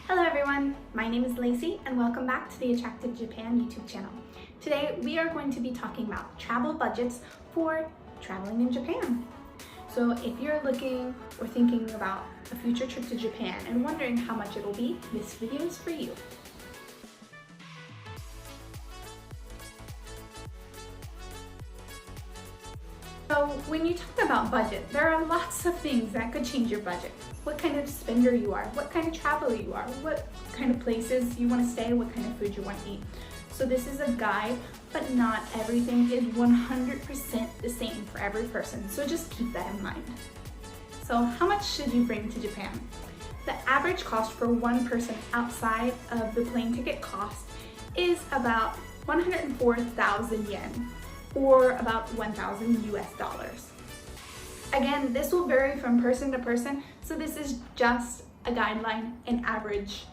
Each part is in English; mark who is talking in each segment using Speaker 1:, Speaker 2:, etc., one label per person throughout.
Speaker 1: Hello everyone, my name is Lacey and welcome back to the Attractive Japan YouTube channel. Today we are going to be talking about travel budgets for traveling in Japan. So if you're looking or thinking about a future trip to Japan and wondering how much it will be, this video is for you. So when you talk about budget, there are lots of things that could change your budget. What kind of spender you are, what kind of traveler you are, what kind of places you want to stay, what kind of food you want to eat. So this is a guide, but not everything is 100% the same for every person. So just keep that in mind. So how much should you bring to Japan? The average cost for one person outside of the plane ticket cost is about 104,000 yen. Or about 1,000 US dollars. Again, this will vary from person to person, so this is just a guideline, an average,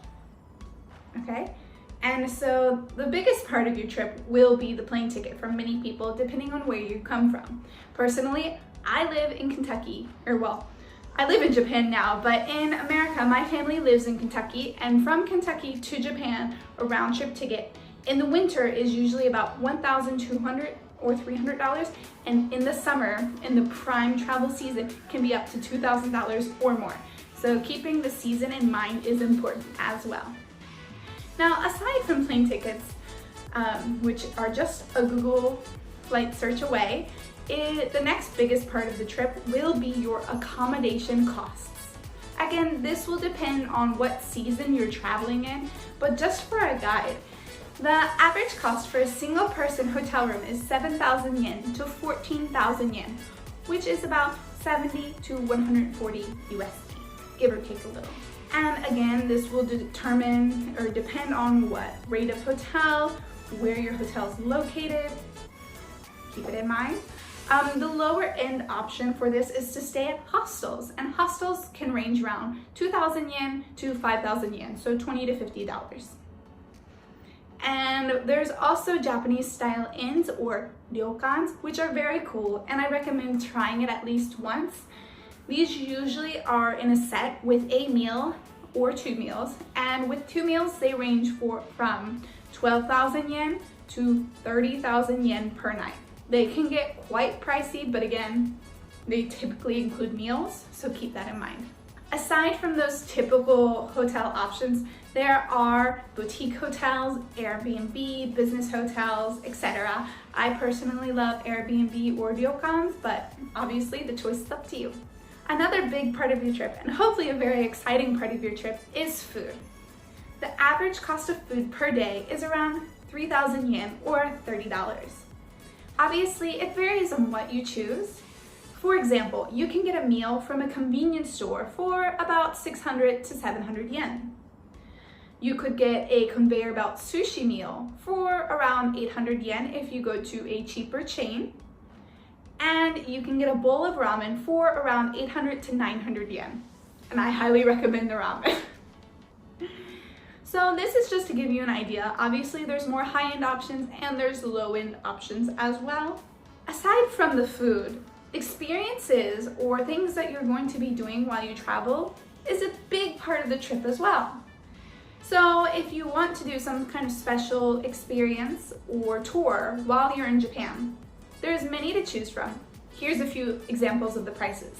Speaker 1: okay? And so the biggest part of your trip will be the plane ticket for many people, depending on where you come from. Personally, I live in Kentucky, I live in Japan now, but in America, my family lives in Kentucky, and from Kentucky to Japan, a round trip ticket in the winter is usually about $1,200 or $300, and in the summer, in the prime travel season, can be up to $2,000 or more. So keeping the season in mind is important as well. Now, aside from plane tickets, which are just a Google flight search away, the next biggest part of the trip will be your accommodation costs. Again, this will depend on what season you're traveling in, but just for a guide, the average cost for a single person hotel room is 7,000 yen to 14,000 yen, which is about 70 to 140 USD, give or take a little. And again, this will determine or depend on what rate of hotel, where your hotel is located. Keep it in mind. The lower end option for this is to stay at hostels, and hostels can range around 2,000 yen to 5,000 yen, so $20 to $50. And there's also Japanese style inns or ryokans, which are very cool, and I recommend trying it at least once. These usually are in a set with a meal or two meals, and with two meals they range from 12,000 yen to 30,000 yen per night. They can get quite pricey, but again, they typically include meals, so keep that in mind. Aside from those typical hotel options, there are boutique hotels, Airbnb, business hotels, etc. I personally love Airbnb or ryokans, but obviously the choice is up to you. Another big part of your trip, and hopefully a very exciting part of your trip, is food. The average cost of food per day is around 3,000 yen or $30. Obviously, it varies on what you choose. For example, you can get a meal from a convenience store for about 600 to 700 yen. You could get a conveyor belt sushi meal for around 800 yen if you go to a cheaper chain. And you can get a bowl of ramen for around 800 to 900 yen. And I highly recommend the ramen. So this is just to give you an idea. Obviously, there's more high-end options and there's low-end options as well. Aside from the food, experiences or things that you're going to be doing while you travel is a big part of the trip as well. So if you want to do some kind of special experience or tour while you're in Japan, there's many to choose from. Here's a few examples of the prices.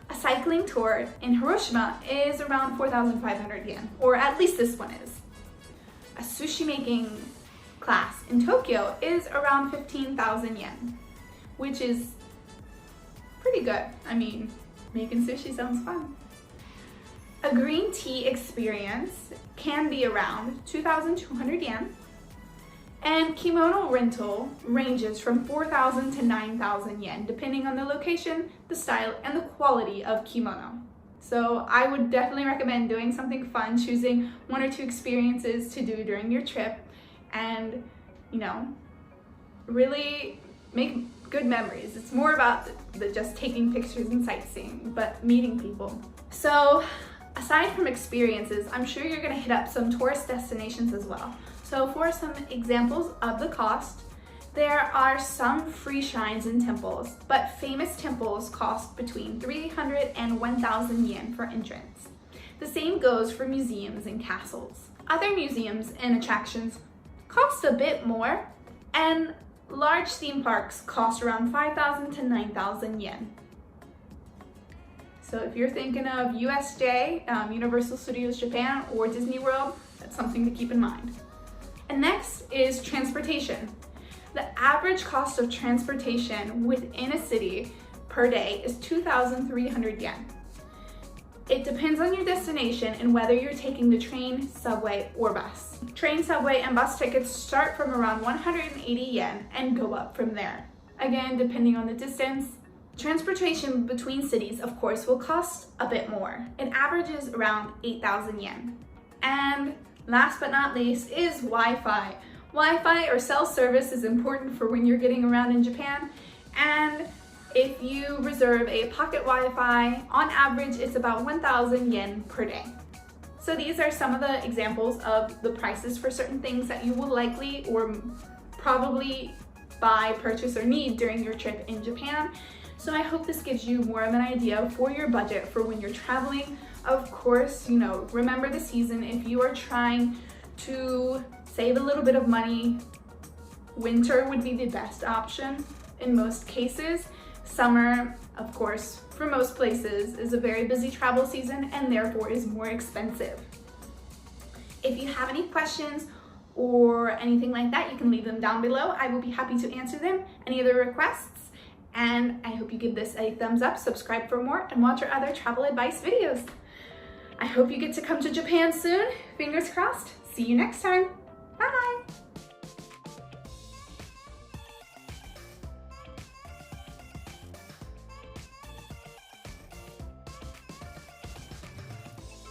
Speaker 1: A cycling tour in Hiroshima is around 4,500 yen, or at least this one is. A sushi making class in Tokyo is around 15,000 yen, which is pretty good. I mean, making sushi sounds fun. A green tea experience can be around 2,200 yen, and kimono rental ranges from 4,000 to 9,000 yen, depending on the location, the style, and the quality of kimono. So I would definitely recommend doing something fun, choosing one or two experiences to do during your trip, and, really make good memories. It's more about the just taking pictures and sightseeing, but meeting people. So aside from experiences, I'm sure you're gonna hit up some tourist destinations as well. So for some examples of the cost, there are some free shrines and temples, but famous temples cost between 300 and 1,000 yen for entrance. The same goes for museums and castles. Other museums and attractions cost a bit more, and large theme parks cost around 5,000 to 9,000 yen. So if you're thinking of USJ, Universal Studios Japan, or Disney World, that's something to keep in mind. And next is transportation. The average cost of transportation within a city per day is 2,300 yen. It depends on your destination and whether you're taking the train, subway, or bus. Train, subway, and bus tickets start from around 180 yen and go up from there. Again, depending on the distance. Transportation between cities, of course, will cost a bit more. It averages around 8,000 yen. And last but not least is Wi-Fi. Wi-Fi or cell service is important for when you're getting around in Japan, and if you reserve a pocket Wi-Fi, on average it's about 1,000 yen per day. So these are some of the examples of the prices for certain things that you will likely or probably buy, purchase, or need during your trip in Japan. So I hope this gives you more of an idea for your budget for when you're traveling. Of course, remember the season. If you are trying to save a little bit of money, winter would be the best option in most cases. Summer, of course, for most places is a very busy travel season and therefore is more expensive. If you have any questions or anything like that, you can leave them down below. I will be happy to answer them, any other requests. And I hope you give this a thumbs up, subscribe for more, and watch our other travel advice videos. I hope you get to come to Japan soon. Fingers crossed. See you next time.